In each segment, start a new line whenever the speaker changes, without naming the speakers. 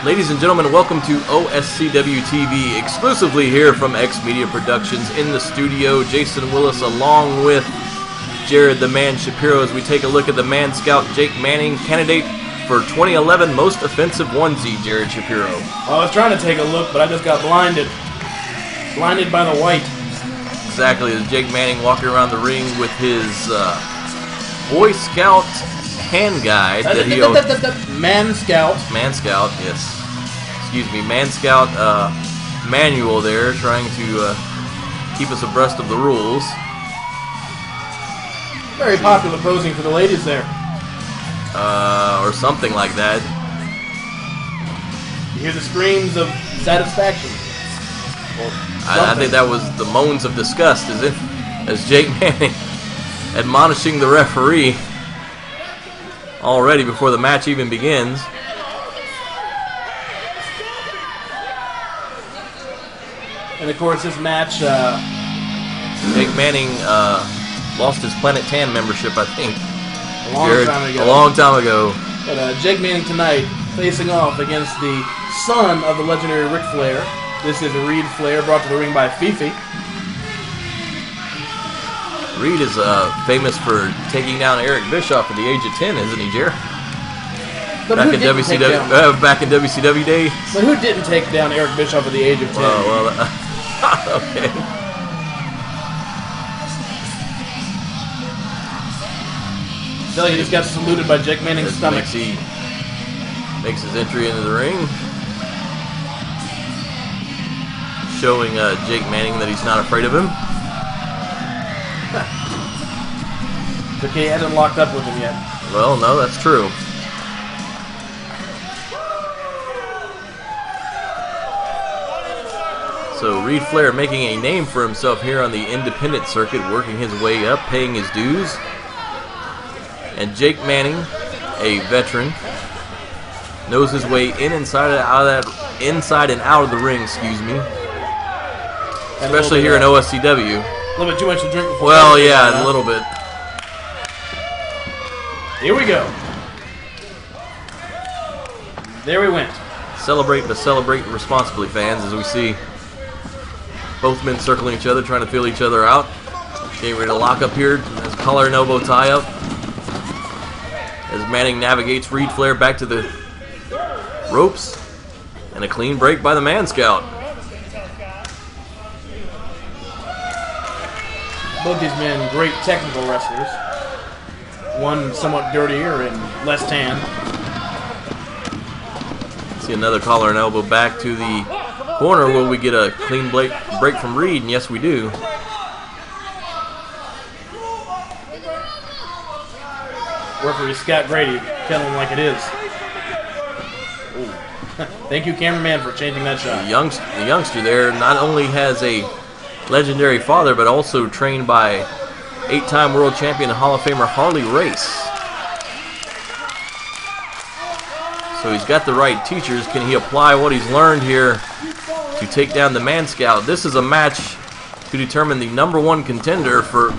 Ladies and gentlemen, welcome to OSCW TV, exclusively here from X Media Productions. In the studio, Jason Willis along with Jared the Man Shapiro as we take a look at the Manscout Jake Manning, candidate for 2011 Most Offensive Onesie, Jared Shapiro.
I was trying to take a look, but I just got blinded. Blinded by the white.
Exactly, as Jake Manning walking around the ring with his Boy Scout hand guide that he owns.
Manscout.
Manscout, yes. Excuse me, Manscout manual there, trying to keep us abreast of the rules.
Very popular posing for the ladies there.
Or something like that.
You hear the screams of satisfaction.
I think that was the moans of disgust, as Jake Manning admonishing the referee already before the match even begins.
And of course, this match,
Jake Manning lost his Planet Tan membership, I think.
A
long time ago.
But Jake Manning tonight facing off against the son of the legendary Ric Flair. This is Reid Flair, brought to the ring by Fifi.
Reid is famous for taking down Eric Bischoff at the age of 10, isn't he, Jared? Back in WCW days.
But who didn't take down Eric Bischoff at the age of 10?
Okay.
So he just got saluted by Jake Manning's stomach.
He makes his entry into the ring, showing Jake Manning that he's not afraid of him.
It's okay, he hasn't locked up with him yet.
Well, no, that's true. So Reid Flair making a name for himself here on the independent circuit, working his way up, paying his dues. And Jake Manning, a veteran, knows his way inside and out of the ring, excuse me. Especially here in OSCW.
A little bit too much to drink before.
Well, yeah, a little bit.
Here we go. There we went.
Celebrate, but celebrate responsibly, fans, as we see both men circling each other, trying to feel each other out. Getting ready to lock up here as collar and elbow tie up. As Manning navigates Reid Flair back to the ropes. And a clean break by the Manscout.
Both these men, great technical wrestlers. One somewhat dirtier and less tan.
See another collar and elbow back to the corner. Will we get a clean break from Reid? And yes, we do.
Referee Scott Grady telling him like it is. Thank you, cameraman, for changing that shot.
The youngster there not only has a legendary father, but also trained by 8-time world champion and Hall of Famer Harley Race. So he's got the right teachers. Can he apply what he's learned here to take down the Manscout? This is a match to determine the #1 contender for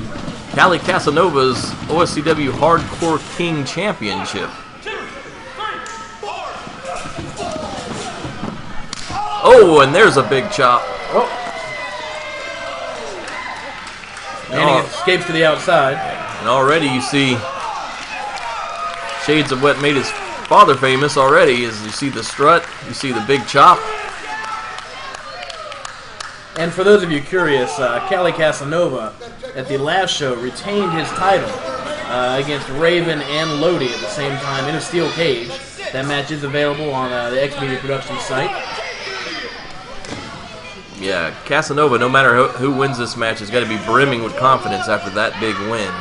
Cali Casanova's OSCW Hardcore King Championship. Oh, and there's a big chop.
Oh. Manning escapes to the outside.
And already you see shades of what made his father famous already. As you see the strut, you see the big chop.
And for those of you curious, Cali Casanova at the last show retained his title against Raven and Lodi at the same time in a steel cage. That match is available on the X Media Productions site.
Yeah, Casanova, no matter who wins this match, has got to be brimming with confidence after that big win.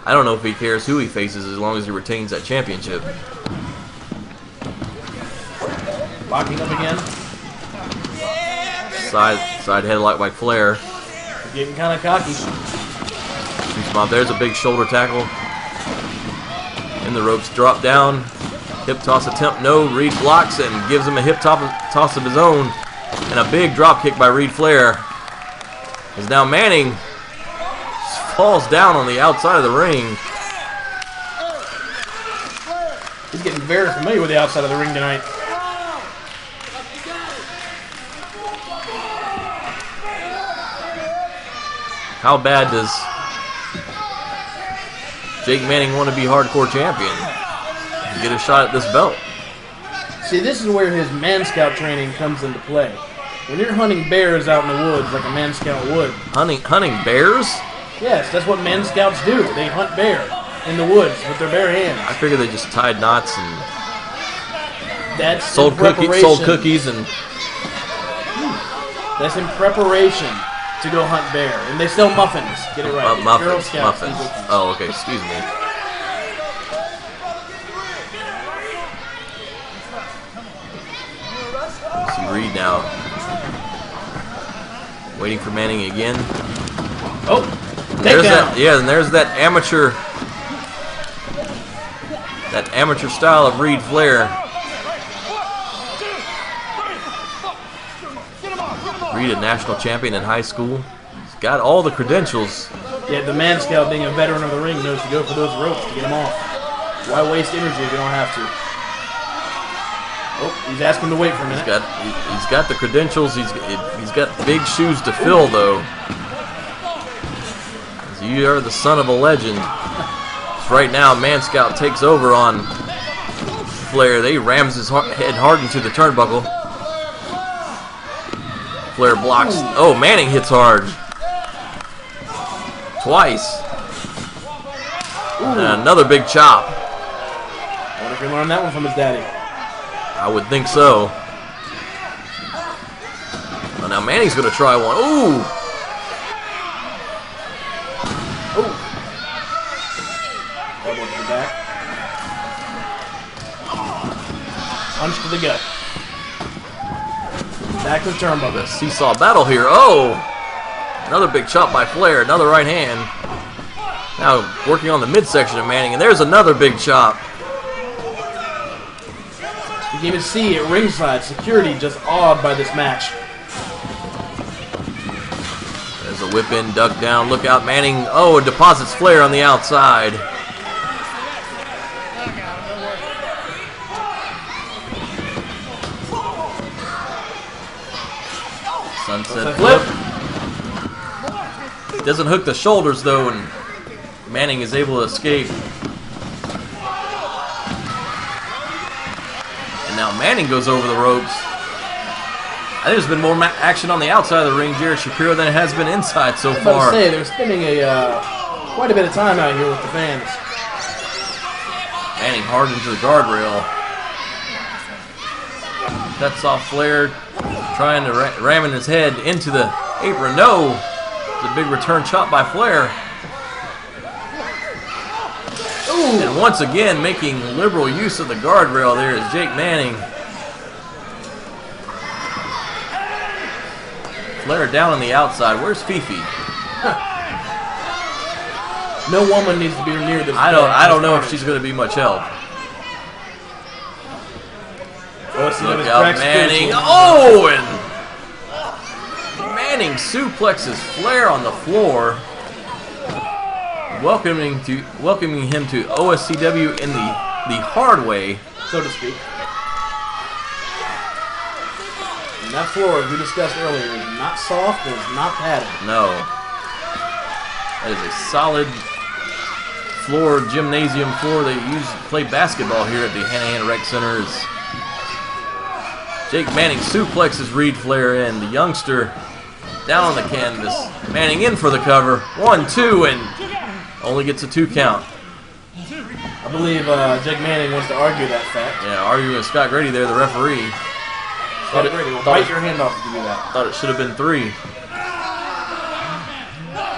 I don't know if he cares who he faces as long as he retains that championship.
Locking up again.
Side headlock by Flair.
Getting kind of cocky.
There's a big shoulder tackle. And the ropes drop down. Hip toss attempt, no. Reid blocks and gives him a hip toss of his own. And a big drop kick by Reid Flair. As now Manning falls down on the outside of the ring.
He's getting very familiar with the outside of the ring tonight.
How bad does Jake Manning want to be hardcore champion? Get a shot at this belt.
See, this is where his Manscout training comes into play. When you're hunting bears out in the woods like a Manscout would.
Hunting bears?
Yes, that's what Manscouts do. They hunt bear in the woods with their bare hands.
I figured they just tied knots and
that's
sold cookies and...
That's in preparation to go hunt bear. And they sell muffins. Get it right. Girl Scouts and cookies.
Oh, okay. Excuse me. See Reid now. Waiting for Manning again.
Oh,
there's that. Yeah, and there's that amateur style of Reid Flair. Reid, a national champion in high school. He's got all the credentials.
Yeah, the Manscout, being a veteran of the ring, knows to go for those ropes to get him off. Why waste energy if you don't have to? Oh, he's asking to wait for a minute.
He's got the credentials. He's got big shoes to fill, though. You are the son of a legend. Right now, Manscout takes over on Flair. They rams his head hard into the turnbuckle. Flair blocks. Oh, Manning hits hard. Twice. And another big chop.
I wonder if he learned that one from his daddy.
I would think so. Well, now Manning's going to try one. Ooh!
Elbow to the back. Punch to the gut. Back to the turnbuckle.
The seesaw battle here. Oh! Another big chop by Flair. Another right hand. Now working on the midsection of Manning. And there's another big chop.
You can even see at ringside, security just awed by this match.
There's a whip in, duck down. Look out, Manning. Oh, it deposits Flair on the outside. Sunset flip. Doesn't hook the shoulders though, and Manning is able to escape. And now Manning goes over the ropes. I think there's been more action on the outside of the ring, Jared Shapiro, than it has been inside so far.
I was about to say, they're spending quite a bit of time out here with the fans.
Manning hard into the guardrail. Cuts off Flair, trying to ramming his head into the apron. No! It's a big return chop by Flair. Ooh. And once again, making liberal use of the guardrail there is Jake Manning. Flair down on the outside. Where's Fifi?
No woman needs to be near this.
I don't know if she's going to be much help. Look out, Manning. Oh, and Manning suplexes Flair on the floor, welcoming him to OSCW in the hard way,
so to speak. And that floor, as we discussed earlier, is not soft, it is not padded.
No. That is a solid floor, gymnasium floor. They play basketball here at the Hanahan Rec Center. Jake Manning suplexes Reid Flair in. The youngster down on the canvas. Manning in for the cover. 1, 2, and only gets a 2 count.
I believe Jake Manning wants to argue that fact.
Yeah, arguing with Scott Grady there, the referee.
Scott Grady will bite your hand off if you do that.
Thought it should have been 3.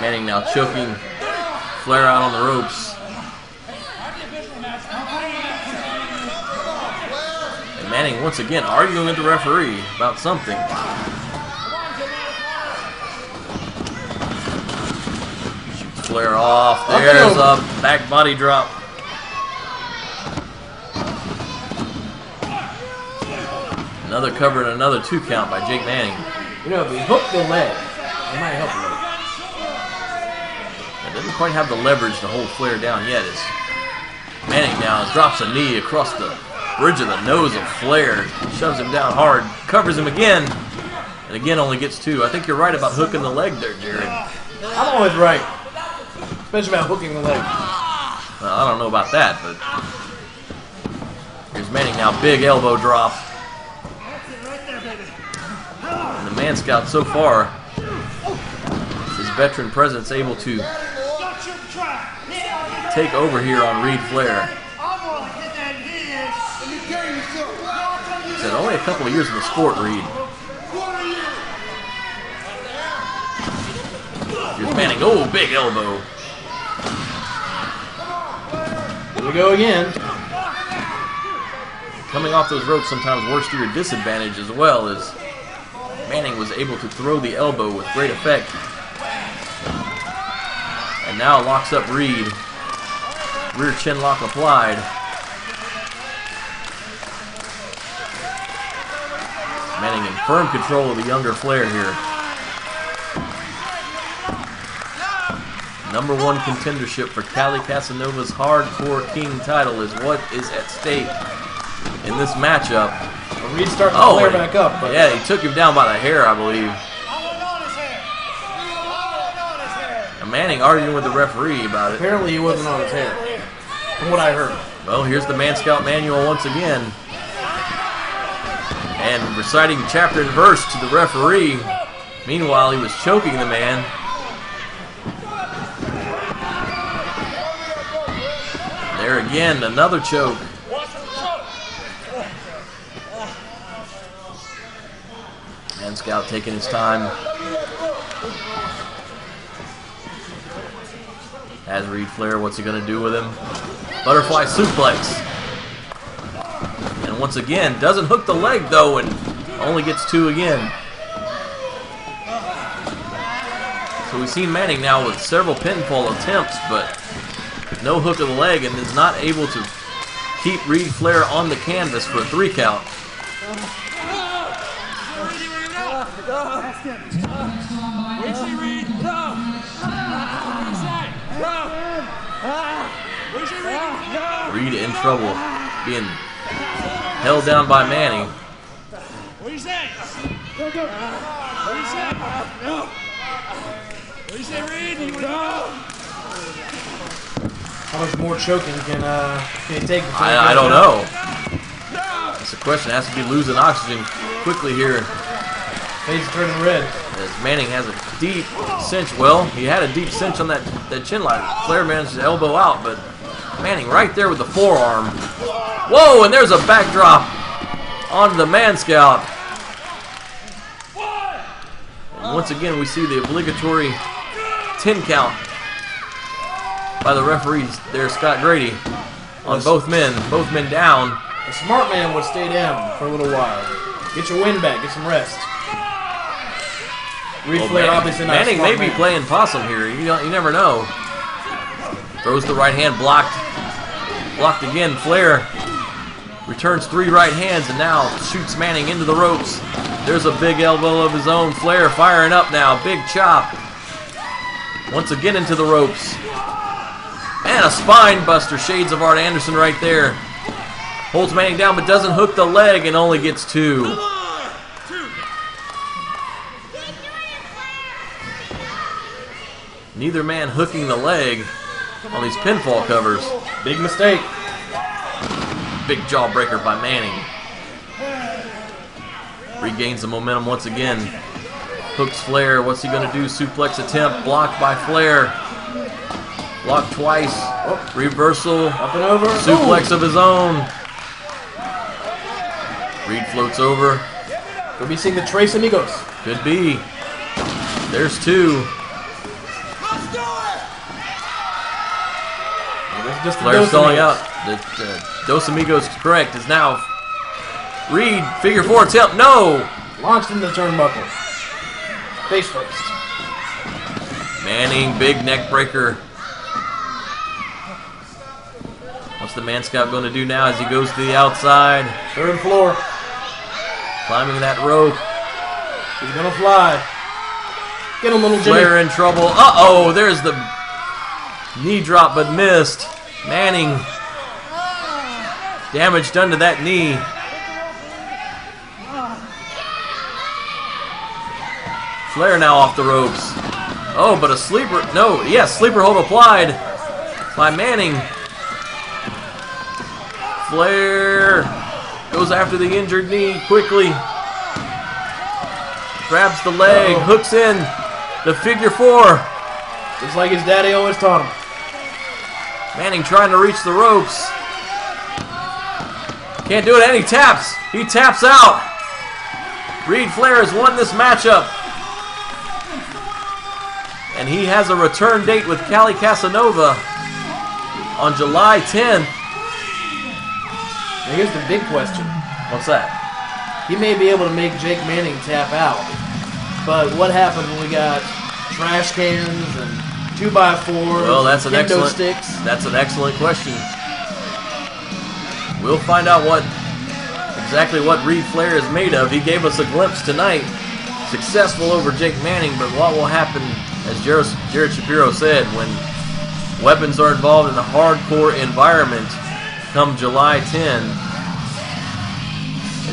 Manning now choking Flair out on the ropes. And Manning once again arguing with the referee about something. Shoots Flair off. There's a back body drop. Another cover and another 2 count by Jake Manning.
You know, if he hooked the leg, it might help a little.
It doesn't quite have the leverage to hold Flair down yet. As Manning now drops a knee across the bridge of the nose of Flair. Shoves him down hard. Covers him again. And again only gets 2. I think you're right about hooking the leg there, Jared.
I'm always right. Especially about hooking the leg.
Well, I don't know about that, but here's Manning now. Big elbow drop. And the Manscout so far, his veteran presence able to take over here on Reid Flair. He said only a couple of years in the sport, Reid. Here's Manning. Oh, big elbow.
Here we go again.
Coming off those ropes sometimes works to your disadvantage as well, as Manning was able to throw the elbow with great effect. And now locks up Reid. Rear chin lock applied. Manning in firm control of the younger Flair here. #1 contendership for Cali Casanova's Hardcore King title is what is at stake in this matchup.
Well, Reid's starting to flare back up. But
yeah, he took him down by the hair, I believe. And Manning arguing with the referee about it.
Apparently he wasn't on his hair, from what I heard.
Well, here's the Manscout manual once again. And reciting chapter and verse to the referee. Meanwhile, he was choking the man. There again, another choke. Manscout taking his time. Has Reid Flair, what's he going to do with him? Butterfly suplex. And once again, doesn't hook the leg though, and only gets 2 again. So we've seen Manning now with several pinfall attempts, but no hook of the leg, and is not able to keep Reid Flair on the canvas for a 3 count. Reid in trouble, being held down by Manning.
What do you say? What do you say? No. What do you say, Reid? You want to go?
How much more choking can he take?
I don't know. That's the question. Has to be losing oxygen quickly here.
Face turning red.
As Manning has a deep cinch. Well, he had a deep cinch on that chin lock. Flair managed to elbow out, but Manning right there with the forearm. Whoa, and there's a backdrop onto the Manscout. And once again, we see the obligatory 10 count by the referees there, Scott Grady, on both men down.
A smart man would stay down for a little while. Get your wind back, get some rest. Reid Flair obviously not
Manning may be playing possum here. You never know. Throws the right hand, blocked again. Flair returns 3 right hands and now shoots Manning into the ropes. There's a big elbow of his own. Flair firing up now, big chop. Once again into the ropes. And a spine buster, shades of Art Anderson right there. Holds Manning down but doesn't hook the leg and only gets 2. Neither man hooking the leg on these pinfall covers.
Big mistake.
Big jawbreaker by Manning. Regains the momentum once again. Hooks Flair. What's he going to do? Suplex attempt. Blocked by Flair. Blocked twice.
Oh.
Reversal.
Up and over.
Suplex of his own. Reid floats over.
Could be seeing the Tres Amigos.
Could be. There's 2.
Just
Flair stalling out. The Dos Amigos correct is now Reid. Figure 4 attempt. No.
Launched into the turnbuckle. Face first.
Manning, big neck breaker. What's the Manscout going to do now as he goes to the outside?
3rd floor.
Climbing that rope.
He's going to fly. Get him, little Jimmy.
Flair in trouble. Uh-oh, there's the knee drop but missed. Manning Damage done to that knee. Flair now off the ropes. Oh, but a sleeper. No, yes, sleeper hold applied by Manning. Flair goes after the injured knee quickly. Grabs the leg, hooks in the figure 4.
Just like his daddy always taught him.
Manning trying to reach the ropes. Can't do it, and he taps. He taps out. Reid Flair has won this matchup. And he has a return date with Cali Casanova on July 10th.
Now here's the big question.
What's that?
He may be able to make Jake Manning tap out, but what happened when we got trash cans and 2x4s,
Well, that's an
kendo
excellent
sticks?
That's an excellent question. We'll find out exactly what Reid Flair is made of. He gave us a glimpse tonight. Successful over Jake Manning, but what will happen, as Jared Shapiro said, when weapons are involved in a hardcore environment come July 10?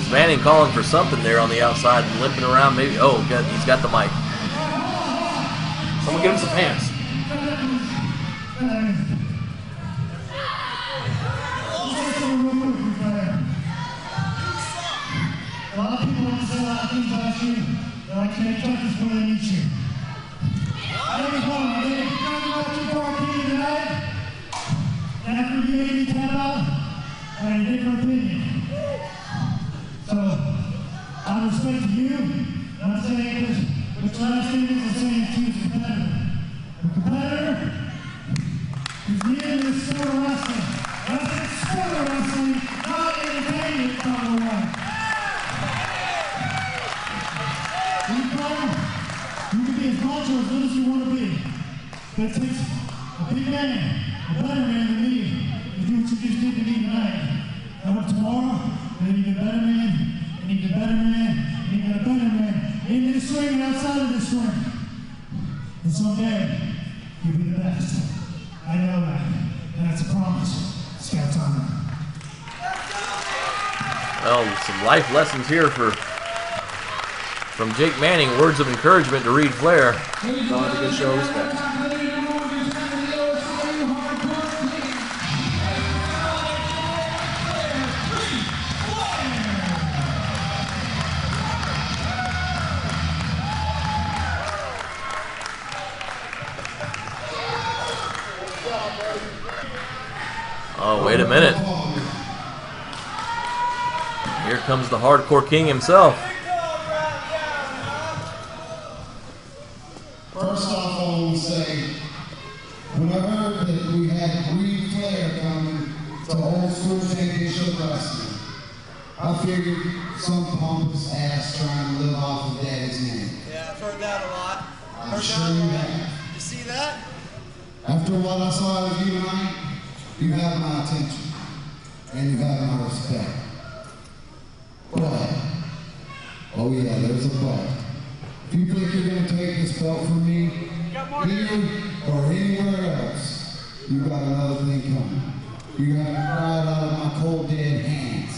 Is Manning calling for something there on the outside and limping around? Maybe. Oh, he's got the mic.
Someone give him some pants.
A lot of people want to say a lot of things about you, but I can't touch this when I need you. I think home, I think if you're talking about you for our opinion tonight, and after you made me tap out, I had a different opinion. So, out of respect to you, I'm saying this, which last thing is I'm saying to is competitor. A competitor is near this sport of wrestling. And I said sport of wrestling, not entertainment, by the way. You can be as macho as little as you want to be. But it takes a big man, a better man than me, to do what you just did to me tonight. I hope tomorrow, they need a better man, they need a better man, they need a better man in this ring and outside of this ring. And someday, you'll be the best. I know that. And that's a promise. Scout's honor.
Well, some life lessons here from Jake Manning. Words of encouragement to Reid Flair.
It's always a good show of respect.
Oh, wait a minute. Here comes the Hardcore King himself.
First off, I want to say, when I heard that we had Reid Flair coming to Old School Championship Wrestling, I figured some pompous ass trying to live off of Daddy's name.
Yeah, I've heard that a lot.
I'm sure you have.
You see that?
After what I saw of you tonight, you have my attention, and you have my respect. But, oh yeah, there's a but. If you think you're going to take this belt from me, here or anywhere else, you got another thing coming. You're going to ride out of my cold dead hands.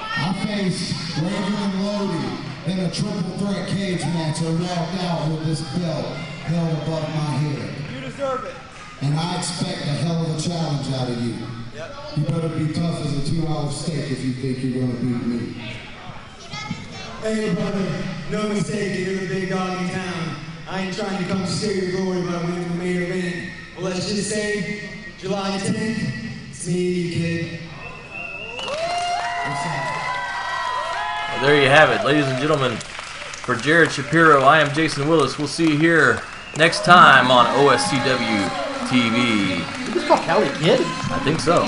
I faced Reid and Lodi in a triple threat cage match and walked out with this belt held above my head.
You deserve it.
And I expect a hell of a challenge out of you.
Yep.
You better be tough as a 2-hour steak if you think you're going to beat me.
Hey brother, no mistake, you're the big dog in town. I ain't trying to come steal your glory by winning the main event. But let's just say, July 10th, it's me and you, kid.
Well, there you have it, ladies and gentlemen. For Jared Shapiro, I am Jason Willis. We'll see you here next time on OSCW TV.
Is this called Cali Kid?
I think so.